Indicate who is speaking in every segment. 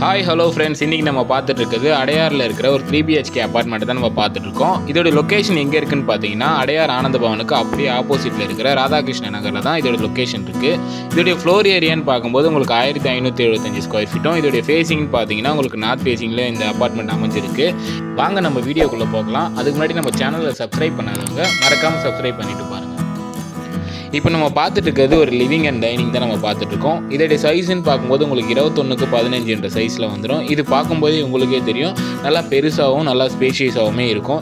Speaker 1: Hi hello friends, இன்றைக்கி நம்ம பார்த்துட்டு இருக்கிறது அடையாரில் இருக்கிற ஒரு 3BHK அப்பார்ட்மெண்ட் தான் நம்ம பார்த்துட்டு இருக்கோம். இதோட லொக்கேஷன் எங்கே இருக்குன்னு பார்த்தீங்கன்னா, அடையார் ஆனந்த பவனுக்கு அப்படியே ஆப்போசிட்டில் இருக்கிற ராதாகிருஷ்ண நகரில் தான் இதோட லொக்கேஷன் இருக்குது. இதோடைய ஃப்ளோர் ஏரியான்னு பார்க்கும்போது உங்களுக்கு 1575 ஸ்கொயர் ஃபீட்டும், இதோடைய ஃபேஸிங்னு பார்த்தீங்கன்னா உங்களுக்கு நார்த் ஃபேஸிங்கில் இந்த அப்பார்ட்மெண்ட் அமைஞ்சிருக்கு. வாங்க நம்ம வீடியோக்குள்ளே போகலாம். அதுக்கு முன்னாடி நம்ம சேனலை சப்ஸ்கிரைப் பண்ணாதவங்க மறக்காமல் சப்ஸ்கிரைப் பண்ணிட்டு பாருங்கள். இப்போ நம்ம பார்த்துட்டு இருக்கிறது ஒரு லிவிங் அண்ட் டைனிங் தான் நம்ம பார்த்துட்ருக்கோம். இதோடைய சைஸ்ன்னு பார்க்கும்போது உங்களுக்கு 21x15 என்ற சைஸில் வந்துடும். இது பார்க்கும்போதே உங்களுக்கே தெரியும், நல்லா பெருசாகவும் நல்லா ஸ்பேஷியஸாகவுமே இருக்கும்.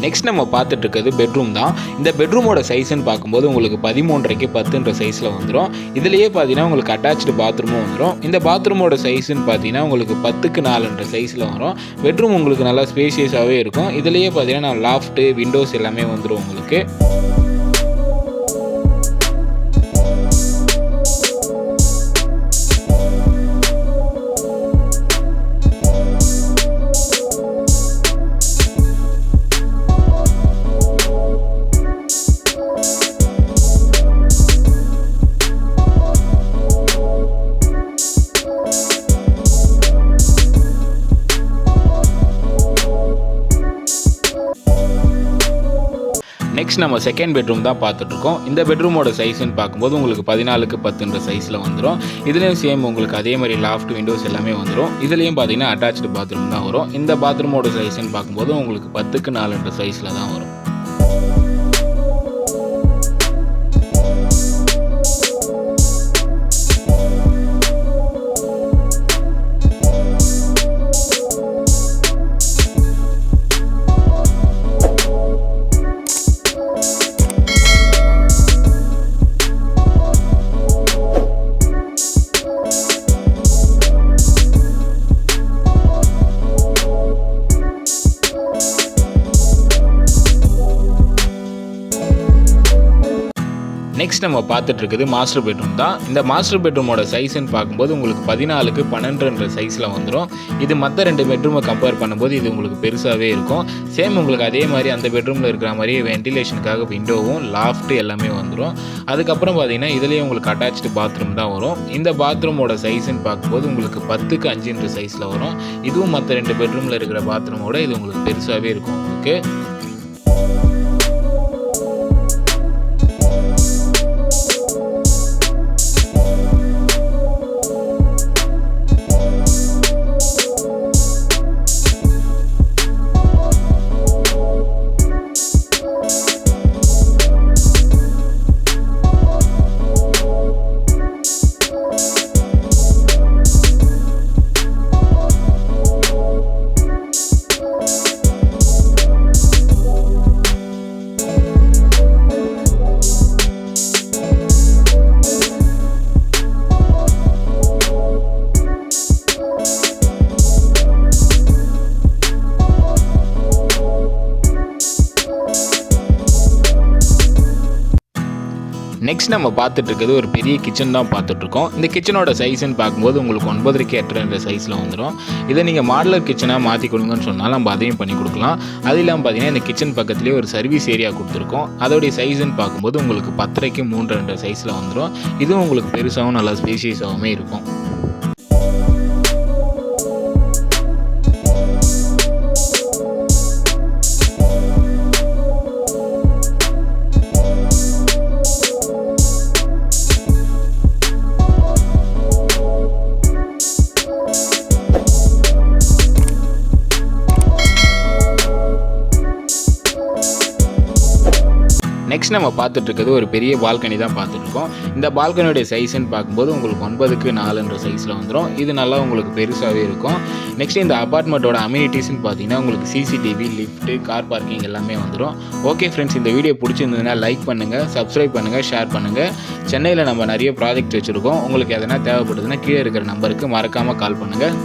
Speaker 1: நெக்ஸ்ட் நம்ம பார்த்துட்டு இருக்கிறது பெட்ரூம் தான். இந்த பெட்ரூமோட சைஸ்ன்னு பார்க்கும்போது உங்களுக்கு 13x10 சைஸில் வந்துடும். இதுலேயே பார்த்தீங்கன்னா உங்களுக்கு அட்டாச்சு பாத்ரூமும் வந்துடும். இந்த பாத்ரூமோட சைஸ்ன்னு பார்த்தீங்கன்னா உங்களுக்கு 10x4 சைஸில் வரும். பெட்ரூம் உங்களுக்கு நல்லா ஸ்பேஷியஸாகவே இருக்கும். இதுலேயே பார்த்தீங்கன்னா லாஃப்ட்டு, விண்டோஸ் எல்லாமே வந்துடும் உங்களுக்கு. நெக்ஸ்ட் நம்ம செகண்ட் பெட்ரூம் தான் பார்த்துட்ருக்கோம். இந்த பெட்ரூமோட சைஸ்ன்னு பார்க்கும்போது உங்களுக்கு 14x10 சைஸில் வந்துடும். இதுலேயும் சேம் உங்களுக்கு அதே மாதிரி லாஃப்ட், விண்டோஸ் எல்லாமே வந்துடும். இதுலேயும் பார்த்தீங்கன்னா அட்டாச்சு பாத்ரூம் தான் வரும். இந்த பாத்ரூமோட சைஸ்ன்னு பார்க்கும்போது உங்களுக்கு 10x4 சைஸில் தான் வரும். நெக்ஸ்ட் நம்ம பார்த்துட்டு இருக்குது மாஸ்டர் பெட்ரூம் தான். இந்த மாஸ்டர் பெட்ரூமோட சைஸ்ன்னு பார்க்கும்போது உங்களுக்கு 14x12 சைஸில் வந்துடும். இது மற்ற 2 பெட்ரூமை கம்பேர் பண்ணும்போது இது உங்களுக்கு பெருசாகவே இருக்கும். சேம் உங்களுக்கு அதே மாதிரி அந்த பெட்ரூமில் இருக்கிற மாதிரி வென்டிலேஷனுக்காக விண்டோவும், லாஃப்ட் எல்லாமே வந்துடும். அதுக்கப்புறம் பார்த்தீங்கன்னா இதுலேயே உங்களுக்கு அட்டாச்சு பாத்ரூம் தான் வரும். இந்த பாத்ரூமோட சைஸ்ன்னு பார்க்கும்போது உங்களுக்கு 10x5 சைஸில் வரும். இதுவும் மற்ற 2 பெட்ரூமில் இருக்கிற பாத்ரூமோட இது உங்களுக்கு பெருசாகவே இருக்கும் உங்களுக்கு. நெக்ஸ்ட் நம்ம பார்த்துட்டு இருக்கிறது ஒரு பெரிய கிச்சன் தான் பார்த்துட்ருக்கோம். இந்த கிச்சனோட சைஸ்ன்னு பார்க்கும்போது உங்களுக்கு 9x8 சைஸில் வந்துடும். இதை நீங்கள் மாடலர் கிச்சனாக மாற்றி கொடுங்கன்னு சொன்னால் நம்ம அதையும் பண்ணி கொடுக்கலாம். அது இல்லாமல் பார்த்தீங்கன்னா இந்த கிச்சன் பக்கத்துலேயே ஒரு சர்வீஸ் ஏரியா கொடுத்துருக்கோம். அதோடைய சைஸ்ன்னு பார்க்கும்போது உங்களுக்கு 10x3 சைஸில் வந்துடும். இதுவும் உங்களுக்கு பெருசாகவும் நல்லா ஸ்பேஷியஸாகவுமே இருக்கும். நெக்ஸ்ட் நம்ம பார்த்துட்டு இருக்கிறது ஒரு பெரிய பால்கனி தான் பார்த்துட்ருக்கோம். இந்த பால்கனியோடைய சைஸ்ன்னு பார்க்கும்போது உங்களுக்கு 9க்கு 4ன்ற சைஸில் வந்துடும். இது நல்லா உங்களுக்கு பெருசாகவே இருக்கும். நெக்ஸ்ட் இந்த அபார்ட்மெண்ட்டோட அம்யூனிட்டிஸ்ன்னு பார்த்தீங்கன்னா உங்களுக்கு சிசிடிவி, லிஃப்ட்டு, கார் பார்க்கிங் எல்லாமே வந்துடும். ஓகே ஃப்ரெண்ட்ஸ், இந்த வீடியோ பிடிச்சிருந்ததுன்னா லைக் பண்ணுங்கள், சப்ஸ்கிரைப் பண்ணுங்கள், ஷேர் பண்ணுங்கள். சென்னையில் நம்ம நிறைய ப்ராஜெக்ட் வச்சுருக்கோம். உங்களுக்கு எதனா தேவைப்படுதுன்னா கீழே இருக்கிற நம்பருக்கு மறக்காமல் கால் பண்ணுங்கள்.